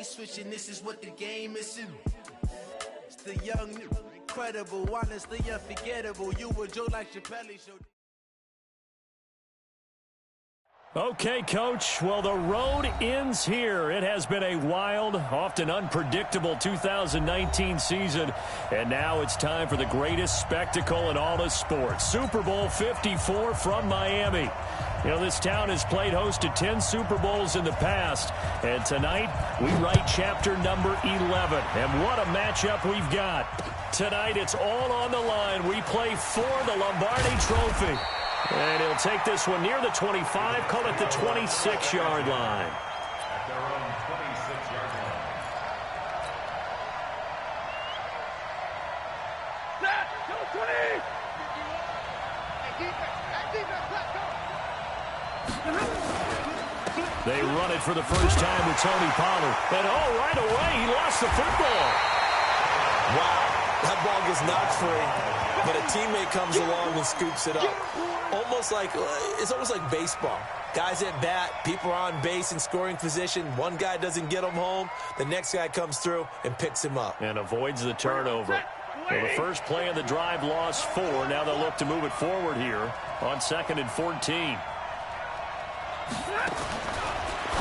switching, this is what the game is. It's the young, incredible, honestly unforgettable. You were Joe like Chappelle show. Okay, Coach. Well, the road ends here. It has been a wild, often unpredictable 2019 season. And now it's time for the greatest spectacle in all of sports. Super Bowl 54 from Miami. You know, this town has played host to 10 Super Bowls in the past. And tonight, we write chapter number 11. And what a matchup we've got. Tonight, it's all on the line. We play for the Lombardi Trophy. And he'll take this one near the 25, call it the 26-yard line. At their own 26-yard line. Snap! Go 20! They run it for the first time with Tony Pollard. And right away, he lost the football. Wow, that ball gets knocked free, but a teammate comes along and scoops it up. It's almost like baseball. Guys at bat, people are on base in scoring position. One guy doesn't get him home. The next guy comes through and picks him up. And avoids the turnover. Well, the first play of the drive lost 4. Now they'll look to move it forward here on 2nd and 14.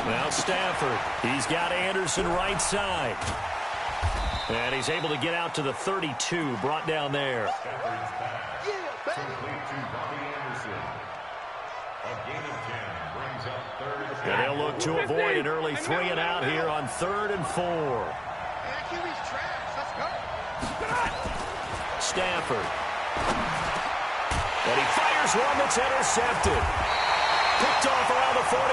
Now Stafford. He's got Anderson right side. And he's able to get out to the 32, brought down there. And they'll look to avoid an early 3 and out here on 3rd and 4. Stafford. And he fires one that's intercepted. Picked off around the 41.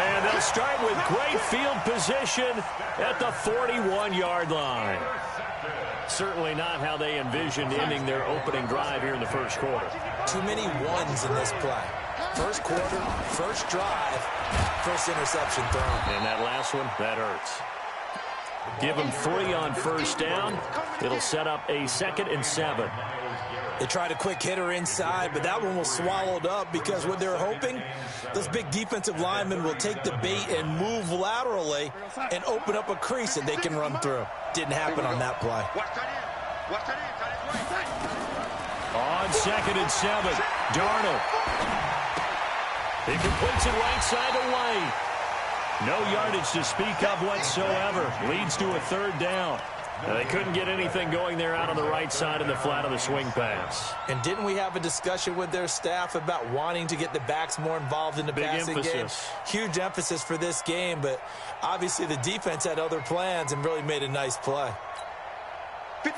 And they'll start with great field position at the 41-yard line. Certainly not how they envisioned ending their opening drive here in the first quarter. Too many ones in this play. First quarter, first drive, first interception thrown. And that last one, that hurts. Give them 3 on first down. It'll set up a 2nd and 7. They tried a quick hitter inside, but that one was swallowed up because what they're hoping, those big defensive linemen will take the bait and move laterally and open up a crease that they can run through. Didn't happen on that play. On 2nd and 7, Darnold. He completes it right side to White. No yardage to speak of whatsoever. Leads to a 3rd down. They couldn't get anything going there out on the right side of the flat of the swing pass. And didn't we have a discussion with their staff about wanting to get the backs more involved in the passing game? Huge emphasis for this game, but obviously the defense had other plans and really made a nice play.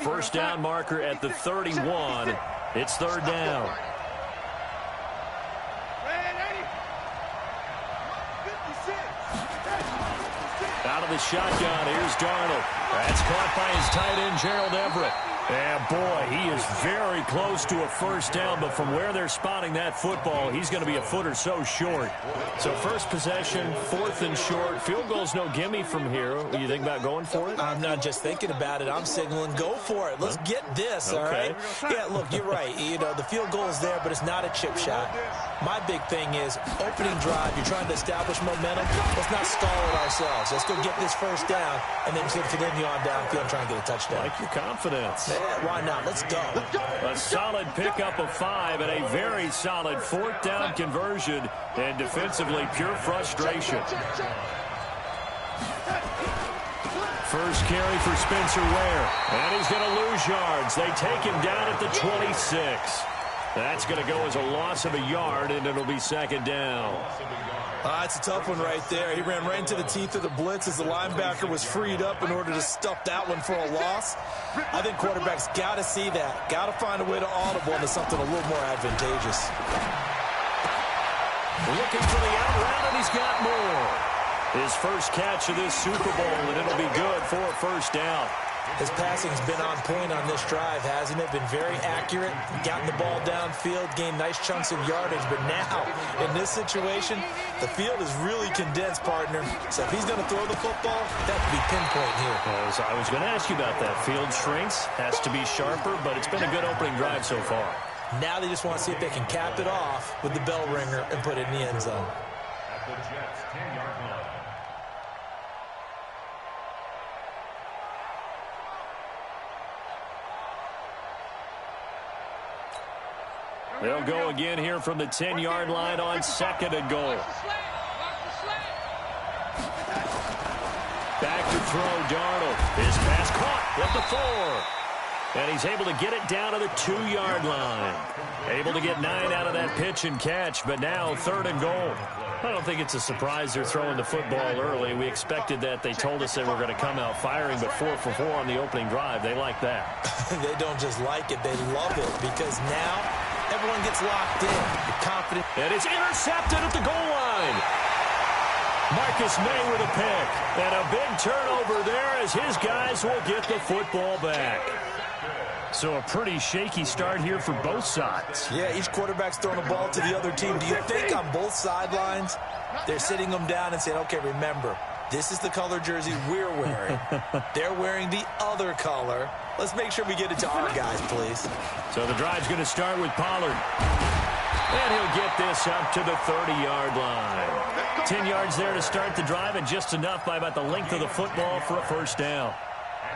First down marker at the 31. It's 3rd down. Out of the shotgun, here's Darnold. That's caught by his tight end, Gerald Everett. And boy, he is very close to a first down, but from where they're spotting that football, he's going to be a foot or so short. So first possession, 4th and short. Field goal's no gimme from here. What do you think about going for it? I'm not just thinking about it. I'm signaling, go for it. Let's get this, all right? Yeah, look, you're right. You know, the field goal is there, but it's not a chip shot. My big thing is opening drive. You're trying to establish momentum. Let's not stall it ourselves. Let's go get this first down, and then just continue on downfield and try and get a touchdown. Like your confidence. Yeah, why not? Let's go. A solid pickup of 5 and a very solid 4th down conversion, and defensively pure frustration. First carry for Spencer Ware, and he's going to lose yards. They take him down at the 26. That's going to go as a loss of a yard, and it'll be 2nd down. It's a tough one right there. He ran right into the teeth of the blitz as the linebacker was freed up in order to stuff that one for a loss. I think quarterbacks got to see that. Got to find a way to audible into something a little more advantageous. Looking for the out route, and he's got more. His first catch of this Super Bowl, and it'll be good for a first down. His passing's been on point on this drive, hasn't it? Been very accurate, gotten the ball downfield, gained nice chunks of yardage. But now, in this situation, the field is really condensed, partner. So if he's going to throw the football, that could be pinpoint here. As I was going to ask you about that. Field shrinks, has to be sharper, but it's been a good opening drive so far. Now they just want to see if they can cap it off with the bell ringer and put it in the end zone. At the Jets' 10-yard line. They'll go again here from the 10-yard line on 2nd and goal. Back to throw, Darnold. His pass caught at the 4. And he's able to get it down to the 2-yard line. Able to get 9 out of that pitch and catch, but now 3rd and goal. I don't think it's a surprise they're throwing the football early. We expected that. They told us they were going to come out firing, but 4 for 4 on the opening drive. They like that. They don't just like it, they love it, because now everyone gets locked in. You're confident. And it's intercepted at the goal line. Marcus May with a pick. And a big turnover there as his guys will get the football back. So a pretty shaky start here for both sides. Yeah, each quarterback's throwing the ball to the other team. Do you think on both sidelines they're sitting them down and saying, okay, remember, this is the color jersey we're wearing. They're wearing the other color. Let's make sure we get it to our guys, please. So the drive's going to start with Pollard. And he'll get this up to the 30-yard line. 10 yards there to start the drive, and just enough by about the length of the football for a first down.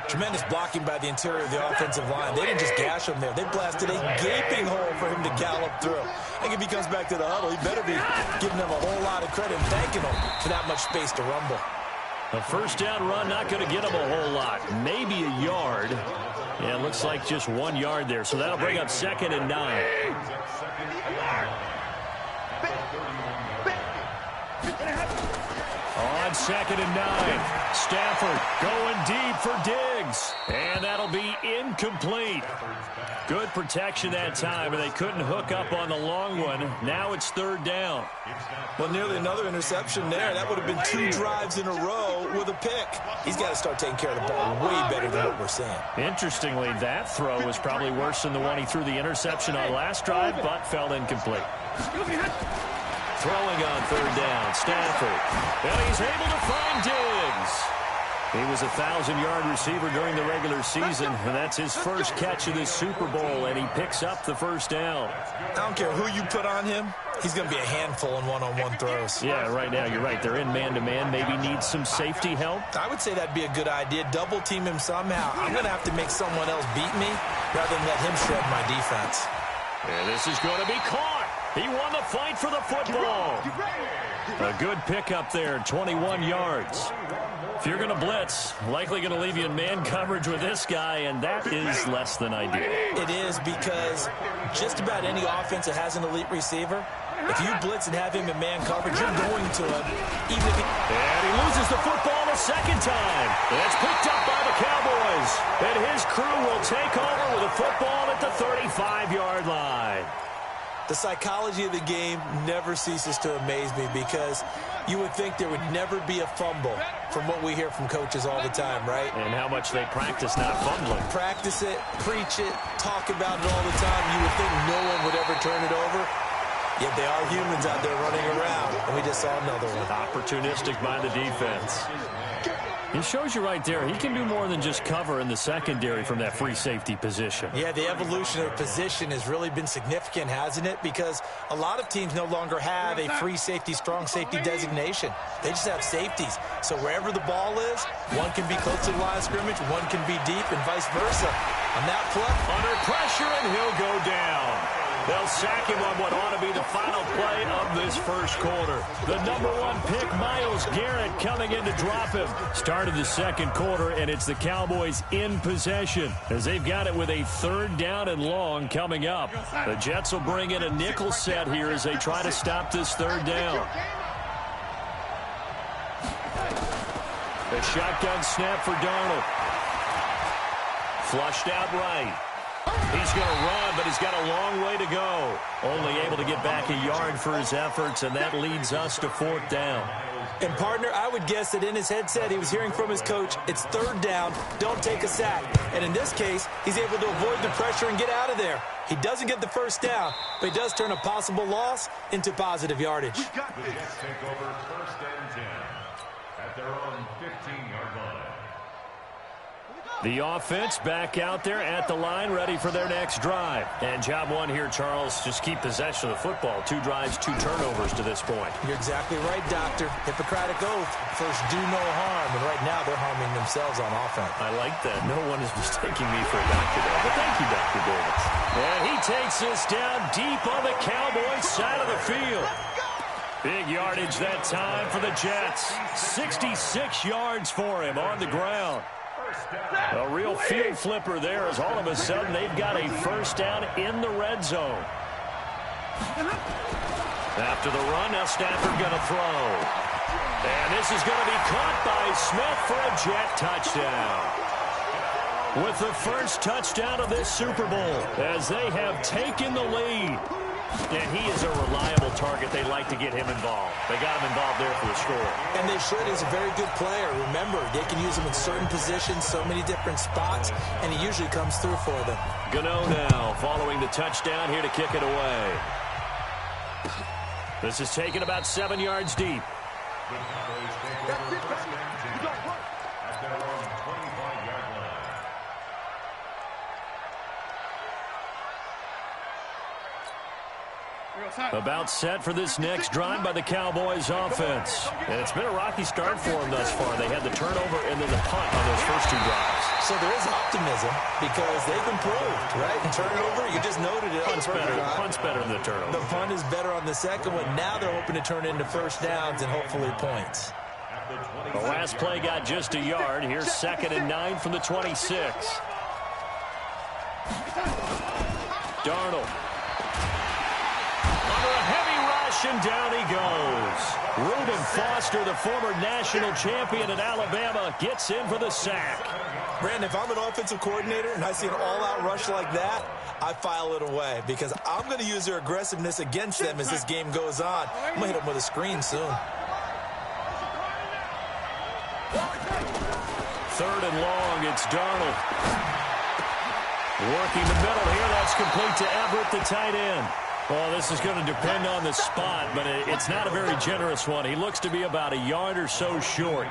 Tremendous blocking by the interior of the offensive line. They didn't just gash him there. They blasted a gaping hole for him to gallop through. I think if he comes back to the huddle, he better be giving them a whole lot of credit and thanking them for that much space to rumble. A first down run, not going to get him a whole lot. Maybe a yard. Yeah, it looks like just 1 yard there. So that'll bring up 2nd and 9. On 2nd and 9. Stafford going deep for Diggs. And that'll be incomplete. Good protection that time, and they couldn't hook up on the long one. Now it's 3rd down. Well, nearly another interception there. That would have been 2 drives in a row with a pick. He's got to start taking care of the ball way better than what we're seeing. Interestingly, that throw was probably worse than the one he threw the interception on last drive, but fell incomplete. Throwing on 3rd down, Stafford. And he's able to find Diggs. He was a 1,000-yard receiver during the regular season, and that's his first catch of this Super Bowl, and he picks up the first down. I don't care who you put on him. He's going to be a handful in one-on-one throws. Yeah, right now, you're right. They're in man-to-man. Maybe needs some safety help. I would say that'd be a good idea. Double-team him somehow. I'm going to have to make someone else beat me rather than let him shred my defense. And this is going to be caught. He won the fight for the football. A good pickup there, 21 yards. If you're going to blitz, likely going to leave you in man coverage with this guy, and that is less than ideal. It is, because just about any offense that has an elite receiver, if you blitz and have him in man coverage, you're going to him, even if he... And he loses the football a second time. That's picked up by the Cowboys. And his crew will take over with a football at the 35-yard line. The psychology of the game never ceases to amaze me, because you would think there would never be a fumble from what we hear from coaches all the time, right? And how much they practice not fumbling. Practice it, preach it, talk about it all the time. You would think no one would ever turn it over. Yet they are humans out there running around, and we just saw another one. Opportunistic by the defense. He shows you right there, he can do more than just cover in the secondary from that free safety position. Yeah, the evolution of position has really been significant, hasn't it? Because a lot of teams no longer have a free safety, strong safety designation. They just have safeties. So wherever the ball is, one can be close to the line of scrimmage, one can be deep, and vice versa. On that play, under pressure, and he'll go down. They'll sack him on what ought to be the final play of this first quarter. The #1 pick, Myles Garrett, coming in to drop him. Started the second quarter, and it's the Cowboys in possession as they've got it with a 3rd down and long coming up. The Jets will bring in a nickel set here as they try to stop this 3rd down. A shotgun snap for Darnold. Flushed out right. He's going to run, but he's got a long way to go. Only able to get back a yard for his efforts, and that leads us to 4th down. And, partner, I would guess that in his headset he was hearing from his coach, it's 3rd down, don't take a sack. And in this case, he's able to avoid the pressure and get out of there. He doesn't get the first down, but he does turn a possible loss into positive yardage. Take over 1st and 10 at their own 15-yard line. The offense back out there at the line, ready for their next drive. And job one here, Charles, just keep possession of the football. 2 drives, 2 turnovers to this point. You're exactly right, Doctor. Hippocratic oath. First, do no harm. And right now, they're harming themselves on offense. I like that. No one is mistaking me for a doctor there. But thank you, Dr. Davis. And he takes this down deep on the Cowboys' side of the field. Big yardage that time for the Jets. 66 yards for him on the ground. A real field flipper there as all of a sudden they've got a first down in the red zone. After the run, now Stafford going to throw. And this is going to be caught by Smith for a Jet touchdown. With the first touchdown of this Super Bowl as they have taken the lead. And he is a reliable target. They like to get him involved. They got him involved there for the score. And they should. He's a very good player. Remember, they can use him in certain positions, so many different spots, and he usually comes through for them. Gano now following the touchdown here to kick it away. This is taken about 7 yards deep. About set for this next drive by the Cowboys offense. And it's been a rocky start for them thus far. They had the turnover and then the punt on those first 2 drives. So there is optimism because they've improved, right? Turnover, you just noted it. Punt's better than the turnover. The punt is better on the second one. Now they're hoping to turn into first downs and hopefully points. The last play got just a yard. Here's 2nd and 9 from the 26. Darnold. And down he goes. Reuben Foster, the former national champion at Alabama, gets in for the sack. Brandon, if I'm an offensive coordinator and I see an all-out rush like that, I file it away because I'm going to use their aggressiveness against them as this game goes on. I'm going to hit them with a screen soon. 3rd and long, it's Darnold. Working the middle here, that's complete to Everett, the tight end. Well, this is going to depend on the spot, but it's not a very generous one. He looks to be about a yard or so short.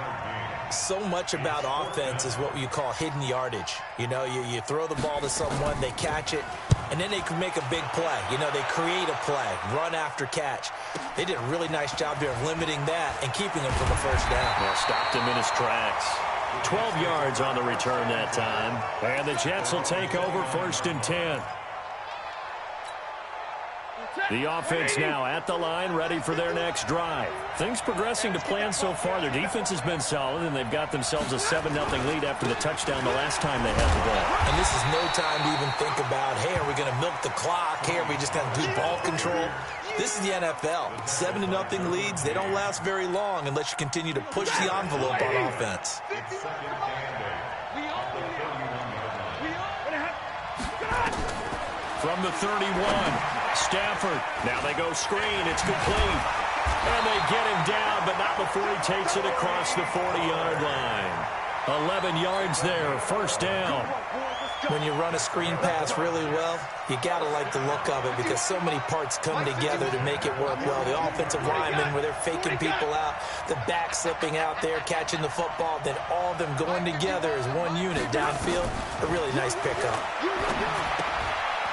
So much about offense is what you call hidden yardage. You know, you throw the ball to someone, they catch it, and then they can make a big play. You know, they create a play, run after catch. They did a really nice job there of limiting that and keeping him from a first down. Well, stopped him in his tracks. 12 yards on the return that time. And the Jets will take over 1st and 10. The offense now at the line, ready for their next drive. Things progressing to plan so far. Their defense has been solid, and they've got themselves a 7-0 lead after the touchdown the last time they had the ball. And this is no time to even think about, hey, are we going to milk the clock? Hey, are we just going to do ball control? This is the NFL. 7-0 leads, they don't last very long unless you continue to push the envelope on offense. From the 31, Stafford. Now they go screen. It's complete. And they get him down, but not before he takes it across the 40-yard line. 11 yards there, first down. When you run a screen pass really well, you got to like the look of it because so many parts come together to make it work well. The offensive linemen where they're faking people out, the back slipping out there, catching the football, then all of them going together as one unit downfield. A really nice pickup.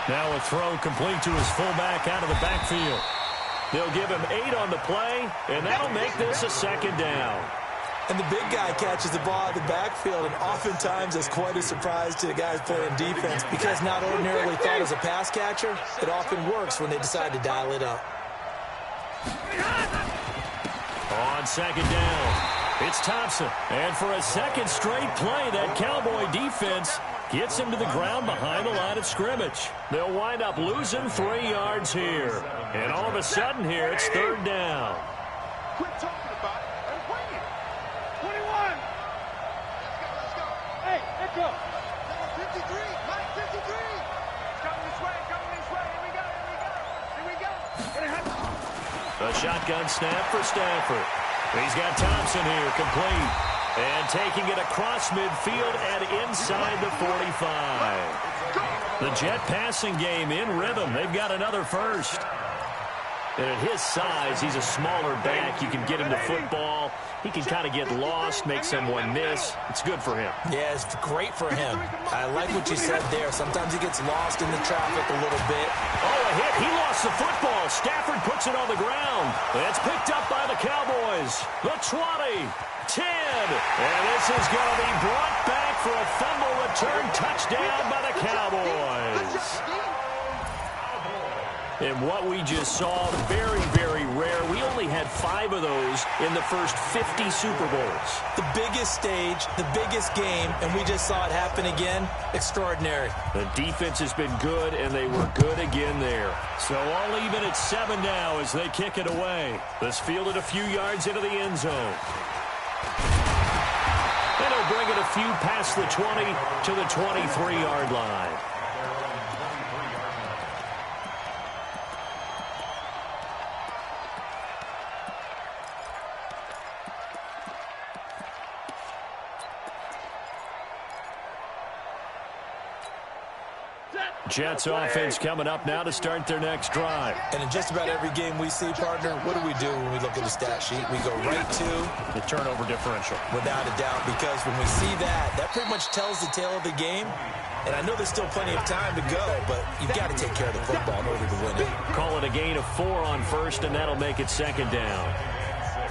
Now a throw complete to his fullback out of the backfield. They'll give him 8 on the play, and that'll make this a 2nd down. And the big guy catches the ball out of the backfield, and oftentimes that's quite a surprise to the guys playing defense because not ordinarily thought as a pass catcher, it often works when they decide to dial it up. On 2nd down, it's Thompson. And for a second straight play, that Cowboy defense gets him to the ground behind the line of scrimmage. They'll wind up losing 3 yards here. And all of a sudden here, it's 3rd down. Quit talking about it and bring it. 21. Let's go. Hey, let's go. 53. Mike, 53. Coming this way. Here we go. A shotgun snap for Stafford. He's got Thompson here, complete. And taking it across midfield and inside the 45. The Jet passing game in rhythm. They've got another first. And at his size, he's a smaller back. You can get him the football. He can kind of get lost, make someone miss. It's good for him. Yeah, it's great for him. I like what you said there. Sometimes he gets lost in the traffic a little bit. Oh, a hit. He lost the football. Stafford puts it on the ground. It's picked up by the Cowboys. The 20, 10. And this is going to be brought back for a fumble return touchdown by the Cowboys. And what we just saw, very, very rare. We only had 5 of those in the first 50 Super Bowls. The biggest stage, the biggest game, and we just saw it happen again. Extraordinary. The defense has been good, and they were good again there. So all even at 7 now as they kick it away. This fielded a few yards into the end zone. And he'll bring it a few past the 20 to the 23-yard line. Jets offense coming up now to start their next drive. And in just about every game we see, partner, what do we do when we look at the stat sheet? We go right to the turnover differential. Without a doubt, because when we see that, that pretty much tells the tale of the game. And I know there's still plenty of time to go, but you've got to take care of the football in order to win it. Call it a gain of 4 on first, and that'll make it second down.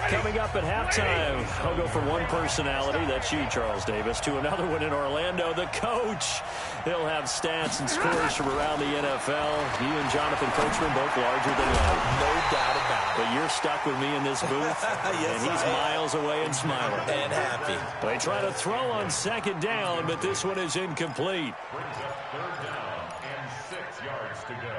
Coming up at halftime, I'll go from one personality, that's you, Charles Davis, to another one in Orlando, the coach. He'll have stats and scores from around the NFL. You and Jonathan Coachman both larger than life. No doubt about it. But you're stuck with me in this booth, yes, and he's miles away and smiling. And happy. They try to throw on second down, but this one is incomplete.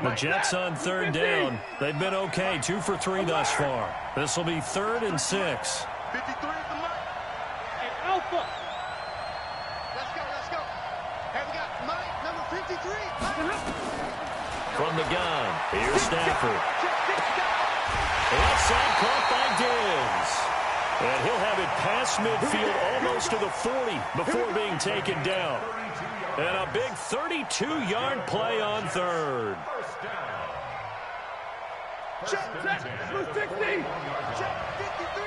The Jets on third down. They've been okay, 2 for 3 thus far. This will be 3rd and 6. 53 is the mark. And Alpha. Let's go. Hey, we got Mike, number 53. From the gun, here's Stafford. Outside caught by Diggs. And he'll have it past midfield almost to the 40 before being taken down. And a big 32-yard play on third. Check, 60. Check, 53.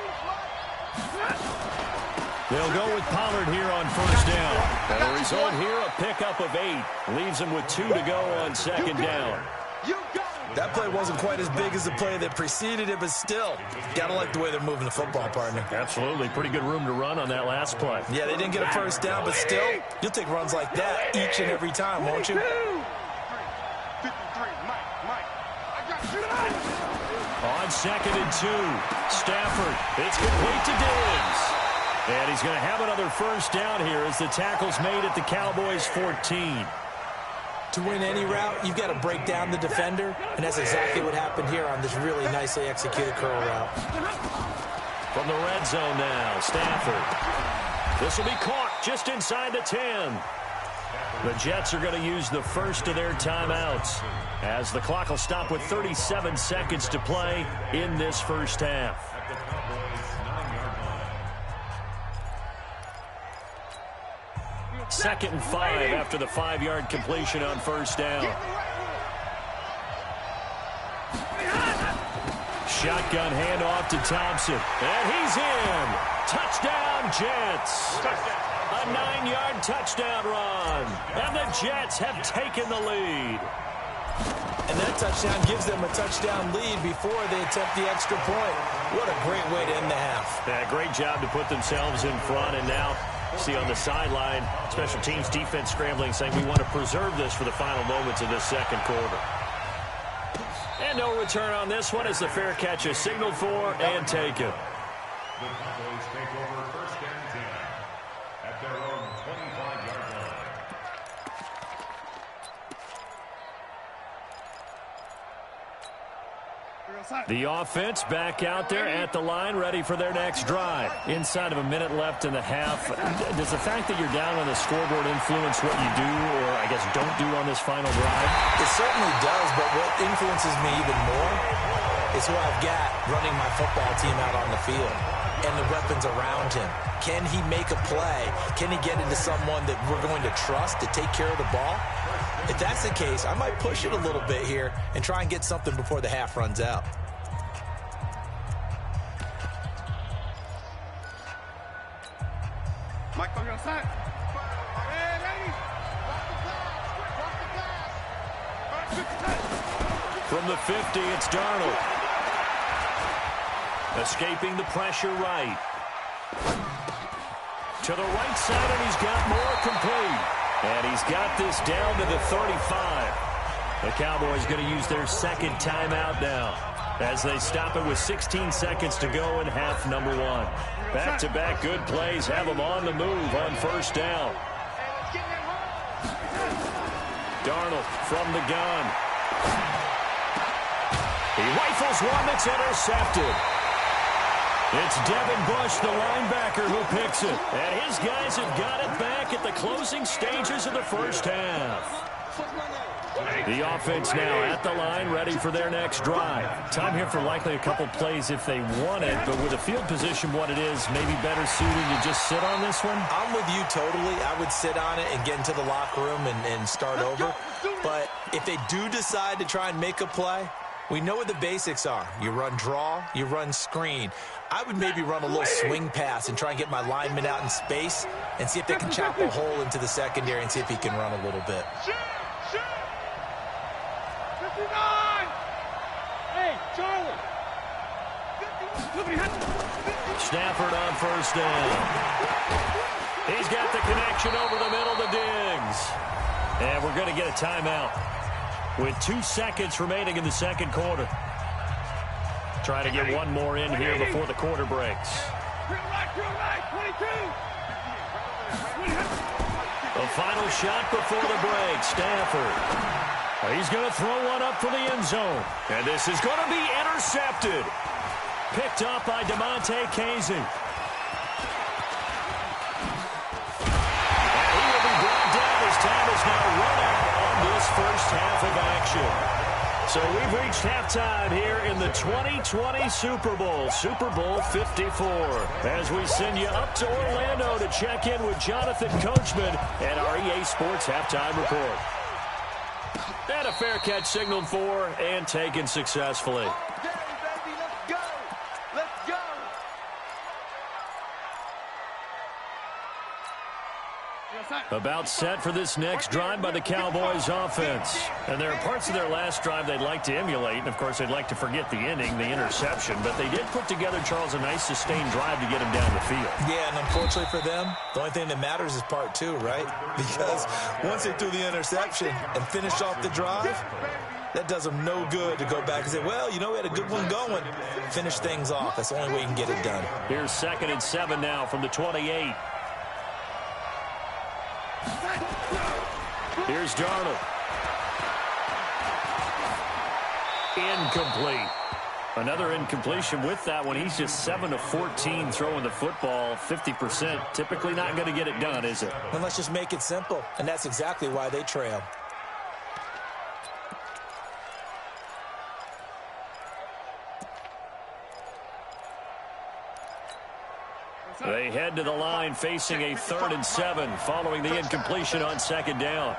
They'll go with Pollard here on first down. And the result here, a pickup of 8. Leaves them with 2 to go on second down. That play wasn't quite as big as the play that preceded it, but still, gotta like the way they're moving the football, partner. Absolutely. Pretty good room to run on that last play. Yeah, they didn't get a first down, but still, you'll take runs like that each and every time, won't you? 53, Mike. I got you. On 2nd and 2, Stafford. It's complete to Diggs. And he's going to have another first down here as the tackle's made at the Cowboys' 14. To win any route, you've got to break down the defender, and that's exactly what happened here on this really nicely executed curl route. From the red zone now, Stafford. This will be caught just inside the 10. The Jets are going to use the first of their timeouts as the clock will stop with 37 seconds to play in this first half. Second and 5 after the 5-yard completion on first down. Shotgun handoff to Thompson. And he's in. Touchdown, Jets. A 9-yard touchdown run. And the Jets have taken the lead. And that touchdown gives them a touchdown lead before they attempt the extra point. What a great way to end the half. Yeah, great job to put themselves in front, and now see on the sideline, special teams defense scrambling, saying we want to preserve this for the final moments of this second quarter. And no return on this one as the fair catch is signaled for and taken. The Cowboys take over 1st and 10 at their own 25-yard line. The offense back out there at the line, ready for their next drive. Inside of a minute left in the half, does the fact that you're down on the scoreboard influence what you do, or I guess don't do on this final drive? It certainly does, but what influences me even more is who I've got running my football team out on the field and the weapons around him. Can he make a play? Can he get into someone that we're going to trust to take care of the ball? If that's the case, I might push it a little bit here and try and get something before the half runs out. From the 50, it's Darnold. Escaping the pressure right. To the right side, and he's got more complete. And he's got this down to the 35. The Cowboys going to use their second timeout now as they stop it with 16 seconds to go in half number one. Back-to-back good plays have them on the move on first down. Darnold from the gun. He rifles one that's intercepted. It's Devin Bush, the linebacker, who picks it. And his guys have got it back at the closing stages of the first half. The offense now at the line, ready for their next drive. Time here for likely a couple plays if they want it, but with a field position what it is, maybe better suited to just sit on this one? I'm with you totally. I would sit on it and get into the locker room and start over. But if they do decide to try and make a play, we know what the basics are. You run draw, you run screen. I would maybe run a little swing pass and try and get my lineman out in space and see if they can chop a hole into the secondary and see if he can run a little bit. Hey, Charlie. Stafford on first down. He's got the connection over the middle to Diggs. And we're going to get a timeout with 2 seconds remaining in the second quarter. Try to get one more in here before the quarter breaks. The final shot before the break, Stafford. He's going to throw one up for the end zone. And this is going to be intercepted. Picked up by DeMonte Casey. And he will be brought down as time is now run out on this first half of action. So we've reached halftime here in the 2020 Super Bowl, Super Bowl 54. As we send you up to Orlando to check in with Jonathan Coachman and our EA Sports Halftime Report. And a fair catch signaled for and taken successfully. About set for this next drive by the Cowboys offense. And there are parts of their last drive they'd like to emulate. And, of course, they'd like to forget the inning, the interception. But they did put together, Charles, a nice sustained drive to get him down the field. Yeah, and unfortunately for them, the only thing that matters is part two, right? Because once they threw the interception and finished off the drive, that does them no good to go back and say, well, you know, we had a good one going. Finish things off. That's the only way you can get it done. Here's 2nd and 7 now from the 28. Here's Darnold. Incomplete. Another incompletion with that one. He's just 7 of 14 throwing the football, 50%. Typically not going to get it done, is it? And let's just make it simple. And that's exactly why they trail. They head to the line facing a 3rd and 7 following the incompletion on 2nd down.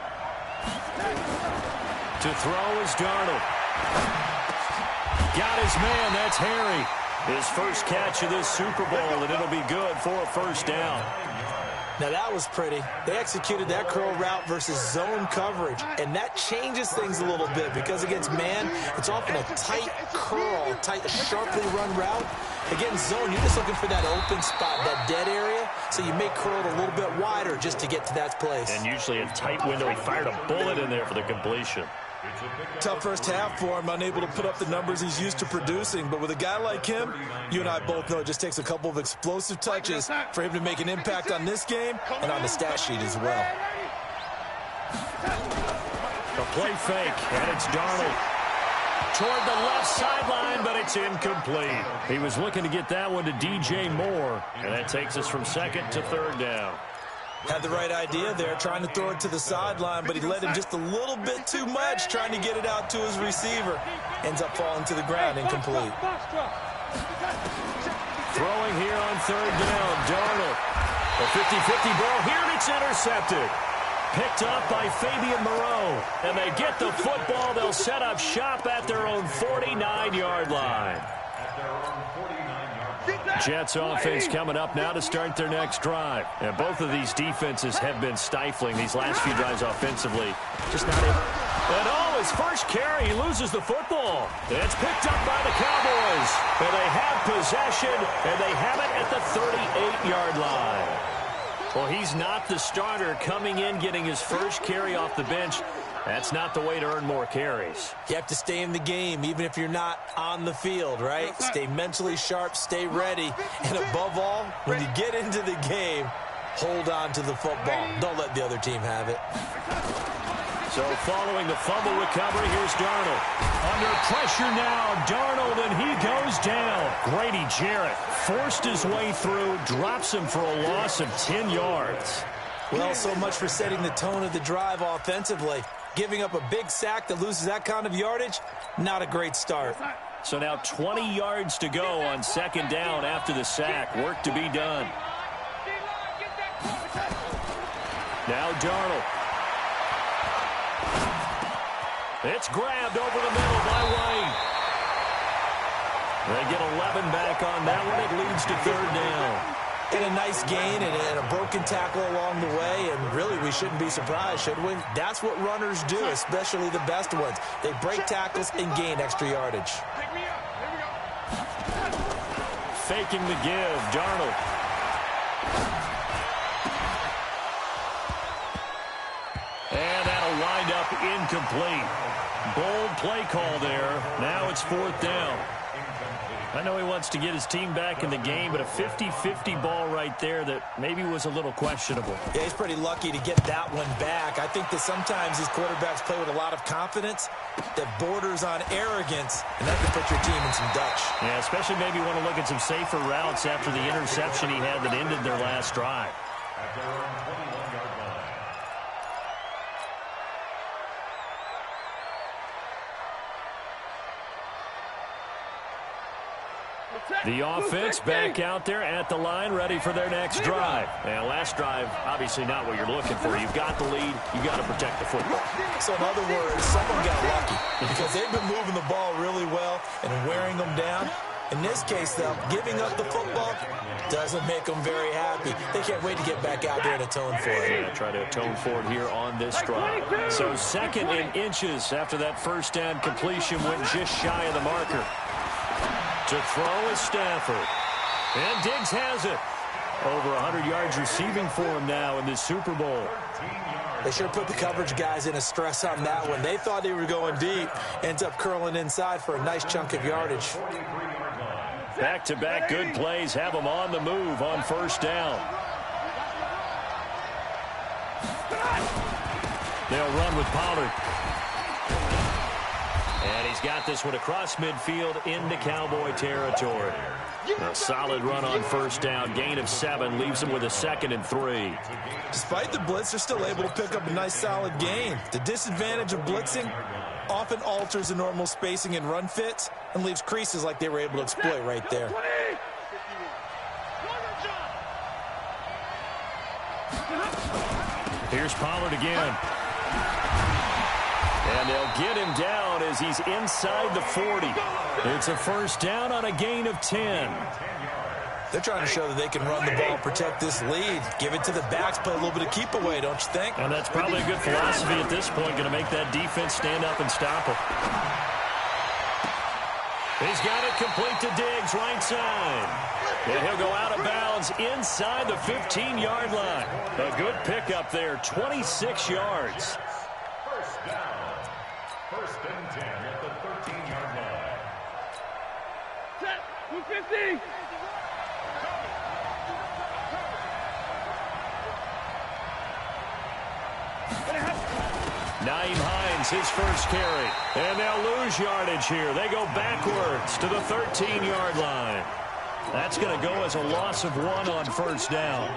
To throw is Darnold. Got his man. That's Harry. His first catch of this Super Bowl, and it'll be good for a first down. Now, that was pretty. They executed that curl route versus zone coverage, and that changes things a little bit because against man, it's often a tight curl, tight, sharply run route. Against zone, you're just looking for that open spot, that dead area, so you make curl a little bit wider just to get to that place. And usually a tight window. He fired a bullet in there for the completion. Tough first half for him, unable to put up the numbers he's used to producing. But with a guy like him, you and I both know it just takes a couple of explosive touches for him to make an impact on this game and on the stat sheet as well. A play fake, and it's Darnold toward the left sideline, but it's incomplete. He was looking to get that one to DJ Moore, and that takes us from 2nd to 3rd down. Had the right idea there, trying to throw it to the sideline, but he let him just a little bit too much, trying to get it out to his receiver. Ends up falling to the ground, incomplete. Throwing here on 3rd down, Darnold. A 50-50 ball here, and it's intercepted. Picked up by Fabian Moreau, and they get the football. They'll set up shop at their own 49-yard line. Jets offense coming up now to start their next drive. And both of these defenses have been stifling these last few drives offensively. Just not able. And his first carry, he loses the football. It's picked up by the Cowboys. And they have possession, and they have it at the 38-yard line. Well, he's not the starter coming in, getting his first carry off the bench. That's not the way to earn more carries. You have to stay in the game, even if you're not on the field, right? Stay mentally sharp, stay ready, and above all, when you get into the game, hold on to the football. Don't let the other team have it. So following the fumble recovery, here's Darnold. Under pressure now, Darnold, and he goes down. Grady Jarrett forced his way through, drops him for a loss of 10 yards. Well, so much for setting the tone of the drive offensively. Giving up a big sack that loses that kind of yardage, not a great start. So now 20 yards to go on second down after the sack. Work to be done. Now Darnold. It's grabbed over the middle by White. They get 11 back on that one. It leads to third down. And a nice gain and a broken tackle along the way, and really we shouldn't be surprised, should we? That's what runners do, especially the best ones. They break tackles and gain extra yardage. Faking the give, Darnold. And that'll wind up incomplete. Bold play call there. Now it's fourth down. I know he wants to get his team back in the game, but a 50-50 ball right there that maybe was a little questionable. Yeah, he's pretty lucky to get that one back. I think that sometimes these quarterbacks play with a lot of confidence that borders on arrogance, and that can put your team in some Dutch. Yeah, especially maybe want to look at some safer routes after the interception he had that ended their last drive. At their own 21-yard line. The offense back out there at the line, ready for their next drive. And last drive, obviously not what you're looking for. You've got the lead. You've got to protect the football. So in other words, someone got lucky because they've been moving the ball really well and wearing them down. In this case, though, giving up the football doesn't make them very happy. They can't wait to get back out there and atone for it. Yeah, try to atone for it here on this drive. So second and inches after that first down completion went just shy of the marker. To throw is Stafford. And Diggs has it. Over 100 yards receiving for him now in this Super Bowl. They sure put the coverage guys in a stress on that one. They thought they were going deep. Ends up curling inside for a nice chunk of yardage. Back-to-back good plays have them on the move on first down. They'll run with Pollard. And he's got this one across midfield into Cowboy territory. A solid run on first down. Gain of 7 leaves him with a 2nd and 3. Despite the blitz, they're still able to pick up a nice solid gain. The disadvantage of blitzing often alters the normal spacing and run fits and leaves creases like they were able to exploit right there. Here's Pollard again. And they'll get him down as he's inside the 40. It's a first down on a gain of 10. They're trying to show that they can run the ball, protect this lead, give it to the backs, play a little bit of keep away, don't you think? And that's probably a good philosophy at this point, going to make that defense stand up and stop him. He's got it complete to Diggs, right side. And he'll go out of bounds inside the 15-yard line. A good pickup there, 26 yards. First down. First and 10 at the 13-yard line. Set. 250. Naeem Hines, his first carry. And they'll lose yardage here. They go backwards to the 13-yard line. That's going to go as a loss of 1 on first down.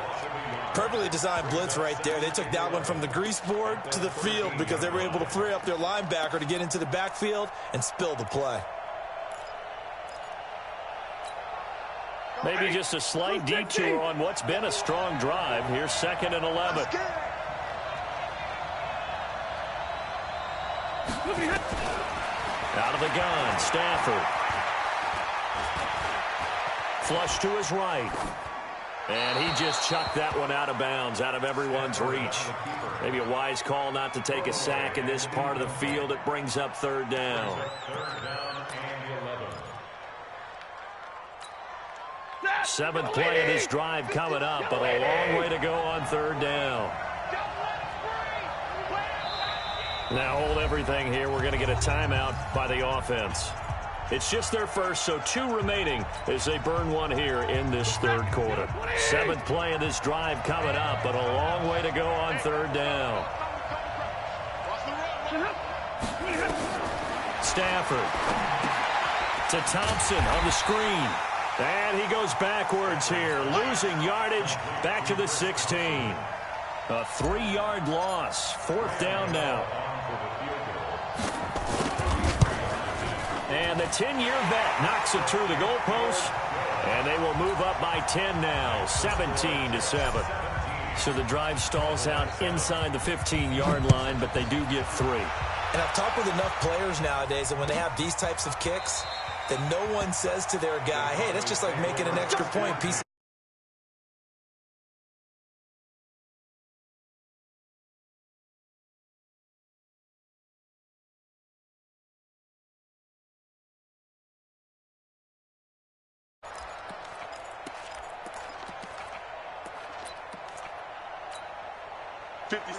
Perfectly designed blitz right there. They took that one from the grease board to the field because they were able to free up their linebacker to get into the backfield and spill the play. Maybe just a slight detour on what's been a strong drive. Here's 2nd and 11. Out of the gun, Stafford. Flush to his right. And he just chucked that one out of bounds, out of everyone's reach. Maybe a wise call not to take a sack in this part of the field. It brings up third down. Seventh play of this drive coming up, but a long way to go on third down. Now hold everything here. We're going to get a timeout by the offense. It's just their first, so 2 remaining as they burn one here in this third quarter. Seventh play of this drive coming up, but a long way to go on third down. Stafford to Thompson on the screen. And he goes backwards here, losing yardage back to the 16. A 3-yard loss. Fourth down now. And the 10-year vet knocks it through the goalpost. And they will move up by 10 now, 17-7. So the drive stalls out inside the 15-yard line, but they do get 3. And I've talked with enough players nowadays that when they have these types of kicks, that no one says to their guy, hey, that's just like making an extra point piece.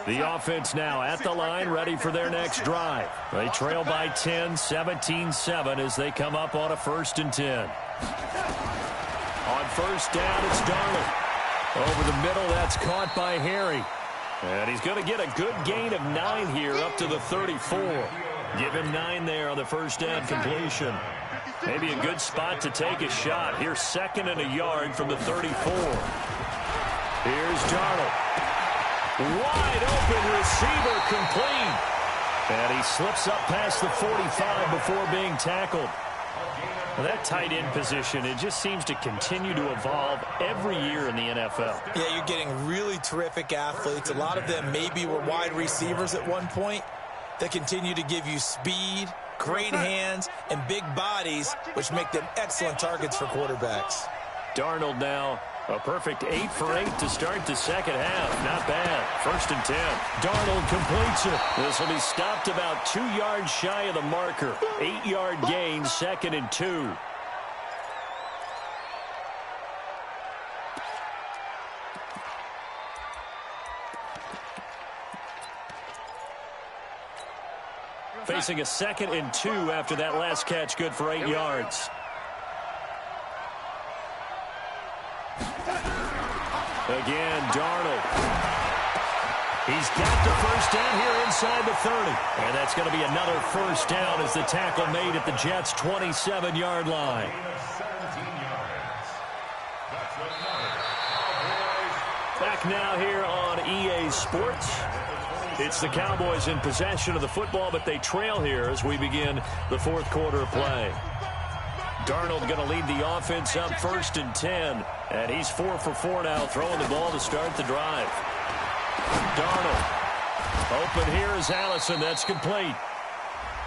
The offense now at the line, ready for their next drive. They trail by 10, 17-7 as they come up on a 1st and 10. On first down, it's Darnold. Over the middle, that's caught by Harry. And he's going to get a good gain of 9 here up to the 34. Give him 9 there on the first down completion. Maybe a good spot to take a shot. Here's 2nd and a yard from the 34. Here's Darnold. Wide open receiver complete. And he slips up past the 45 before being tackled. Well, that tight end position, it just seems to continue to evolve every year in the NFL. Yeah, you're getting really terrific athletes. A lot of them maybe were wide receivers at one point. They continue to give you speed, great hands, and big bodies, which make them excellent targets for quarterbacks. Darnold now. A perfect 8 for 8 to start the second half. Not bad. 1st and 10. Darnold completes it. This will be stopped about 2 yards shy of the marker. 8-yard gain, 2nd and 2. Facing a 2nd and 2 after that last catch, good for 8 yards. Again, Darnold. He's got the first down here inside the 30. And that's going to be another first down as the tackle made at the Jets' 27-yard line. Back now here on EA Sports. It's the Cowboys in possession of the football, but they trail here as we begin the 4th quarter of play. Darnold going to lead the offense up 1st and 10. And he's 4 for 4 now, throwing the ball to start the drive. Darnold. Open here is Allison. That's complete.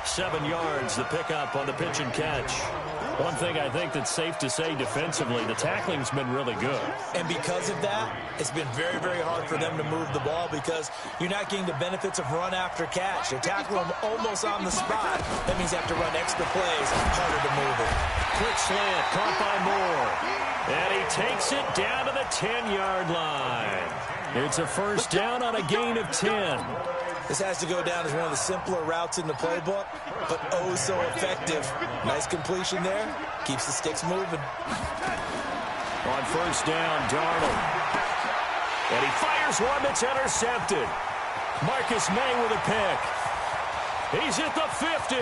7 yards, the pickup on the pitch and catch. One thing I think that's safe to say defensively, the tackling's been really good. And because of that, it's been very, very hard for them to move the ball because you're not getting the benefits of run after catch. They're tackling them almost on the spot. That means they have to run extra plays, harder to move it. Quick slant, caught by Moore. And he takes it down to the 10-yard line. It's a first down on a gain of 10. This has to go down as one of the simpler routes in the playbook, but oh so effective. Nice completion there. Keeps the sticks moving. On first down, Darnold. And he fires one that's intercepted. Marcus May with a pick. He's at the 50.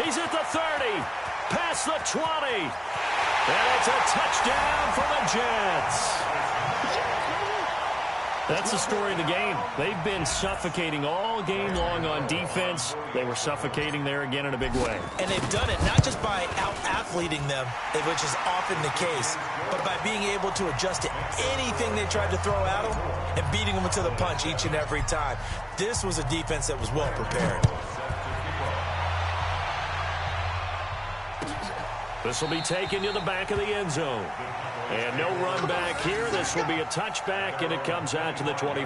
He's at the 30. Past the 20. And it's a touchdown for the Jets. That's the story of the game. They've been suffocating all game long on defense. They were suffocating there again in a big way. And they've done it not just by out-athleting them, which is often the case, but by being able to adjust to anything they tried to throw at them and beating them to the punch each and every time. This was a defense that was well prepared. This will be taken to the back of the end zone. And no run back here. This will be a touchback, and it comes out to the 20.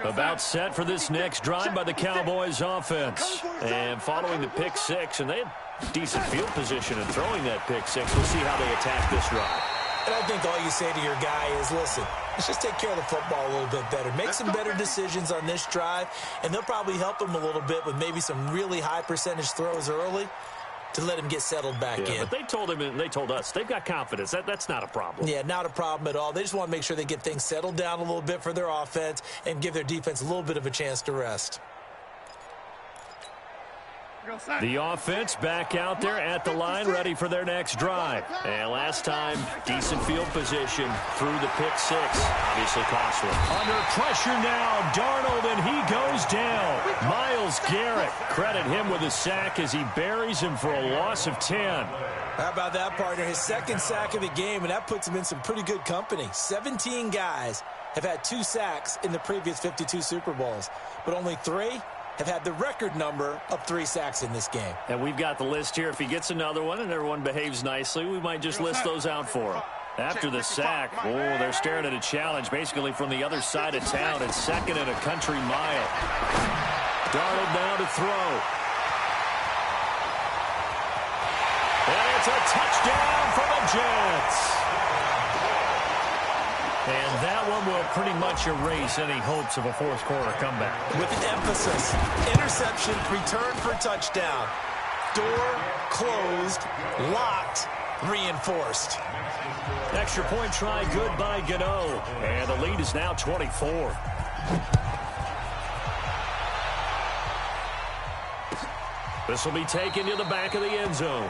About set for this next drive by the Cowboys offense. And following the pick six, and they had decent field position in throwing that pick six. We'll see how they attack this drive. And I think all you say to your guy is, listen, let's just take care of the football a little bit better. Make some better decisions on this drive, and they'll probably help him a little bit with maybe some really high percentage throws early to let him get settled back in. But they told him and they told us they've got confidence. That's not a problem. Yeah, not a problem at all. They just want to make sure they get things settled down a little bit for their offense and give their defense a little bit of a chance to rest. The offense back out there at the line, ready for their next drive. And last time, decent field position through the pick six. Obviously costly. Under pressure now, Darnold, and he goes down. Myles Garrett, credit him with a sack as he buries him for a loss of 10. How about that, partner? His second sack of the game, and that puts him in some pretty good company. 17 guys have had 2 sacks in the previous 52 Super Bowls, but only 3 have had the record number of 3 sacks in this game. And we've got the list here. If he gets another one and everyone behaves nicely, we might just list those out for him. After the sack, they're staring at a challenge basically from the other side of town. It's second and a country mile. Darnold now to throw. And it's a touchdown for the Jets. And that one will pretty much erase any hopes of a fourth quarter comeback. With an emphasis, interception, return for touchdown. Door closed, locked, reinforced. Extra point try good by Gano. And the lead is now 24. This will be taken to the back of the end zone.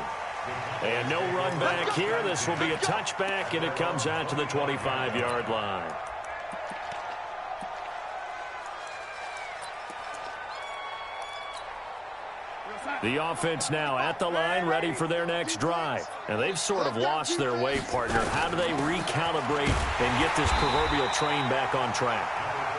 And no run back here. This will be a touchback, and it comes out to the 25-yard line. The offense now at the line, ready for their next drive. And they've sort of lost their way, partner. How do they recalibrate and get this proverbial train back on track?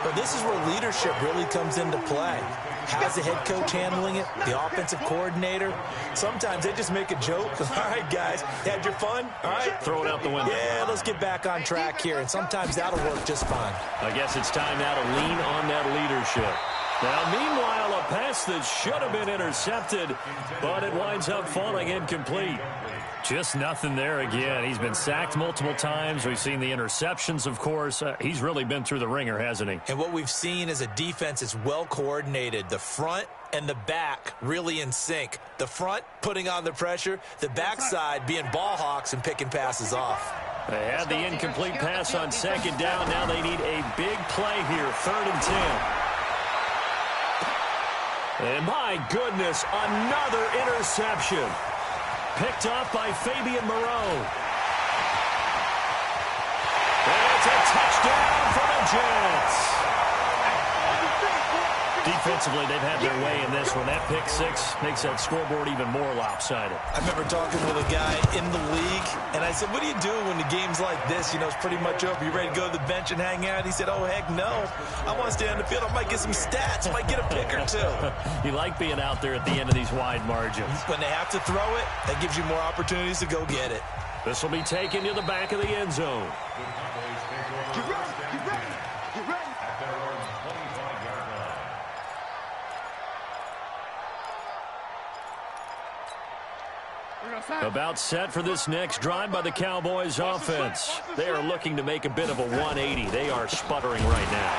But this is where leadership really comes into play. How's the head coach handling it? The offensive coordinator? Sometimes they just make a joke. All right, guys, had your fun? All right. Throw it out the window. Yeah, let's get back on track here. And sometimes that'll work just fine. I guess it's time now to lean on that leadership. Now, meanwhile, a pass that should have been intercepted, but it winds up falling incomplete. Just nothing there again. He's been sacked multiple times. We've seen the interceptions, of course. He's really been through the ringer, hasn't he? And what we've seen is a defense that's well coordinated. The front and the back really in sync. The front putting on the pressure. The backside being ball hawks and picking passes off. They had the incomplete pass on second down. Now they need a big play here. 3rd and 10. And my goodness, another interception. Picked up by Fabian Moreau. And it's a touchdown for the Jets. Defensively, they've had their way in this one. That pick six makes that scoreboard even more lopsided. I remember talking with a guy in the league, and I said, what do you do when the game's like this? You know, it's pretty much over. You ready to go to the bench and hang out? He said, oh, heck no. I want to stay on the field. I might get some stats. I might get a pick or two. You like being out there at the end of these wide margins. When they have to throw it, that gives you more opportunities to go get it. This will be taken to the back of the end zone. About set for this next drive by the Cowboys offense. They are looking to make a bit of a 180. They are sputtering right now.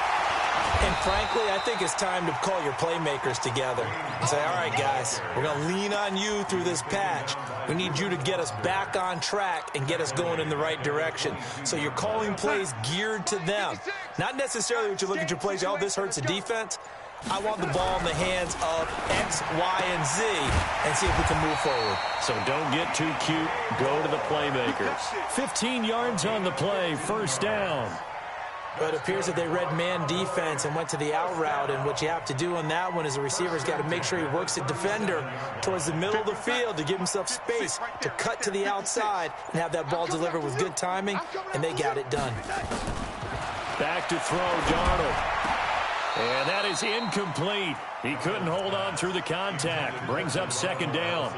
And frankly, I think it's time to call your playmakers together and say, all right, guys, we're going to lean on you through this patch. We need you to get us back on track and get us going in the right direction. So you're calling plays geared to them. Not necessarily what you look at your plays, oh, this hurts the defense. I want the ball in the hands of X, Y, and Z and see if we can move forward. So don't get too cute. Go to the playmakers. 15 yards on the play. 1st down. But it appears that they read man defense and went to the out route, and what you have to do on that one is the receiver's got to make sure he works the defender towards the middle of the field to give himself space to cut to the outside and have that ball delivered with good timing, and they got it done. Back to throw, Darnold. And that is incomplete. He couldn't hold on through the contact. Brings up second down.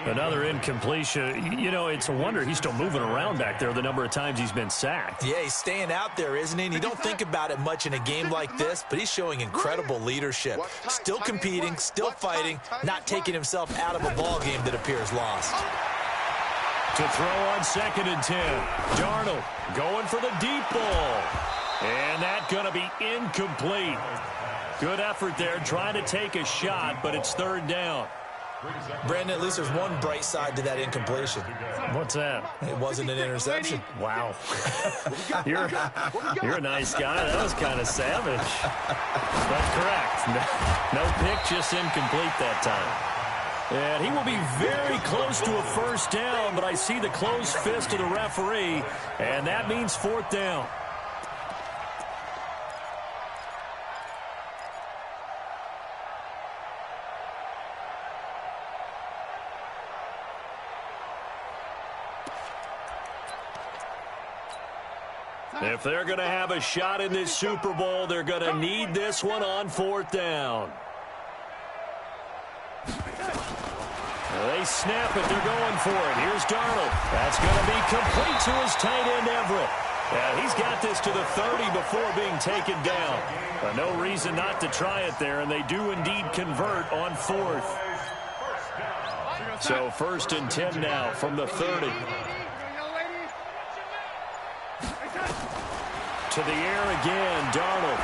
Another incompletion. You know, it's a wonder he's still moving around back there the number of times he's been sacked. Yeah, he's staying out there, isn't he? And you don't think about it much in a game like this, but he's showing incredible leadership. Still competing, still fighting, not taking himself out of a ball game that appears lost. To throw on 2nd and 10. Darnold going for the deep ball. And that's going to be incomplete. Good effort there trying to take a shot, but it's 3rd down. Brandon, at least there's one bright side to that incompletion. What's that? It wasn't an interception. Wow. You're a nice guy. That was kind of savage. But correct. No pick, just incomplete that time. And he will be very close to a 1st down, but I see the closed fist of the referee, and that means 4th down. If they're going to have a shot in this Super Bowl, they're going to need this one on 4th down. They snap it. They're going for it. Here's Darnold. That's going to be complete to his tight end, Everett. Yeah, he's got this to the 30 before being taken down. But no reason not to try it there, and they do indeed convert on 4th. So 1st and 10 now from the 30. To the air again, Darnold.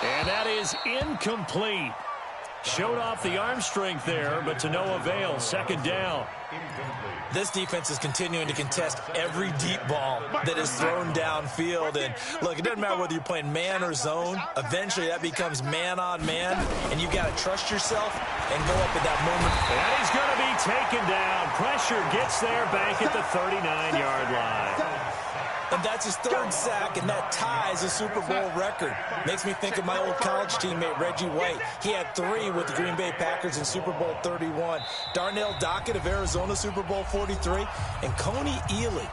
And that is incomplete. Showed off the arm strength there, but to no avail. 2nd down. This defense is continuing to contest every deep ball that is thrown downfield. And look, it doesn't matter whether you're playing man or zone. Eventually that becomes man on man, and you've got to trust yourself and go up at that moment. And he's going to be taken down. Pressure gets there back at the 39-yard line. And that's his 3rd sack, and that ties a Super Bowl record. Makes me think of my old college teammate, Reggie White. He had 3 with the Green Bay Packers in Super Bowl 31. Darnell Dockett of Arizona, Super Bowl 43. And Coney Ealy,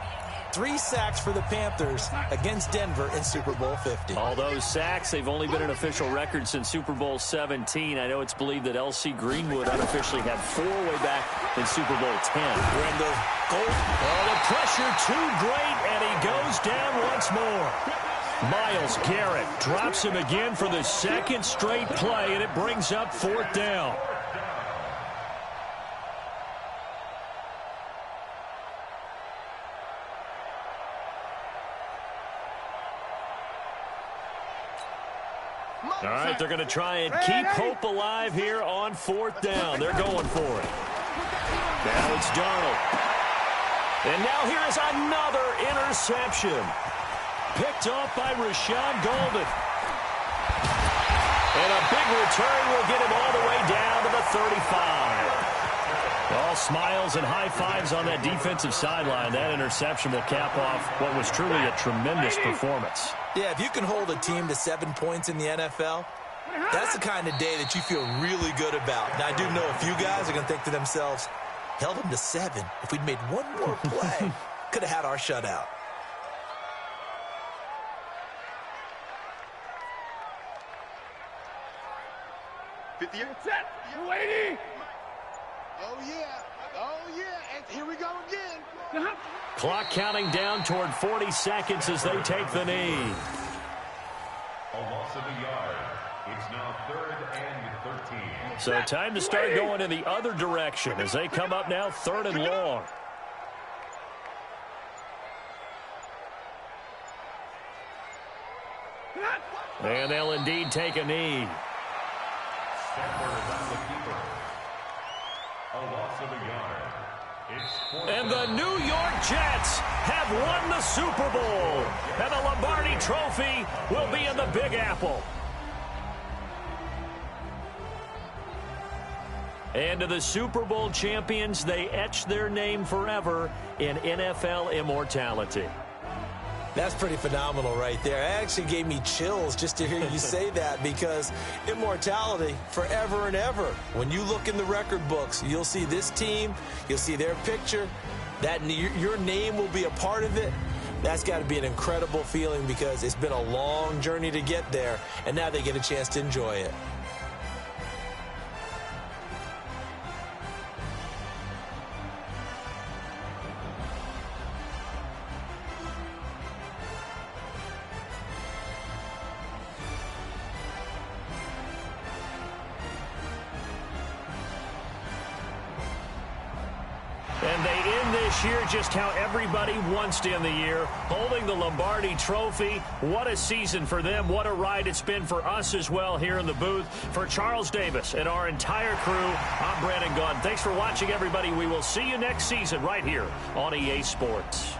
3 sacks for the Panthers against Denver in Super Bowl 50. All those sacks, they've only been an official record since Super Bowl 17. I know it's believed that L.C. Greenwood unofficially had 4 way back in Super Bowl 10. We're in the goal. Oh, the pressure too great, and he goes down once more. Myles Garrett drops him again for the 2nd straight play, and it brings up 4th down. All right, they're going to try and keep hope alive here on 4th down. They're going for it. Now it's Darnold. And now here is another interception. Picked off by Rashawn Golden. And a big return will get him all the way down to the 35. All smiles and high fives on that defensive sideline. That interception will cap off what was truly a tremendous performance. Yeah, if you can hold a team to 7 points in the NFL, that's the kind of day that you feel really good about. Now, I do know a few guys are going to think to themselves, held them to 7. If we'd made one more play, could have had our shutout. Waiting. Oh, yeah, and here we go again. Clock counting down toward 40 seconds as they take the knee. A loss of a yard. It's now 3rd and 13. So time to start going in the other direction as they come up now 3rd and long. And they'll indeed take a knee. A loss of a yard. And the New York Jets have won the Super Bowl. And the Lombardi Trophy will be in the Big Apple. And to the Super Bowl champions, they etch their name forever in NFL immortality. That's pretty phenomenal right there. It actually gave me chills just to hear you say that, because immortality forever and ever. When you look in the record books, you'll see this team, you'll see their picture, that your name will be a part of it. That's got to be an incredible feeling, because it's been a long journey to get there, and now they get a chance to enjoy it. And they end this year just how everybody wants to end the year, holding the Lombardi Trophy. What a season for them. What a ride it's been for us as well here in the booth. For Charles Davis and our entire crew, I'm Brandon Gaudin. Thanks for watching, everybody. We will see you next season right here on EA Sports.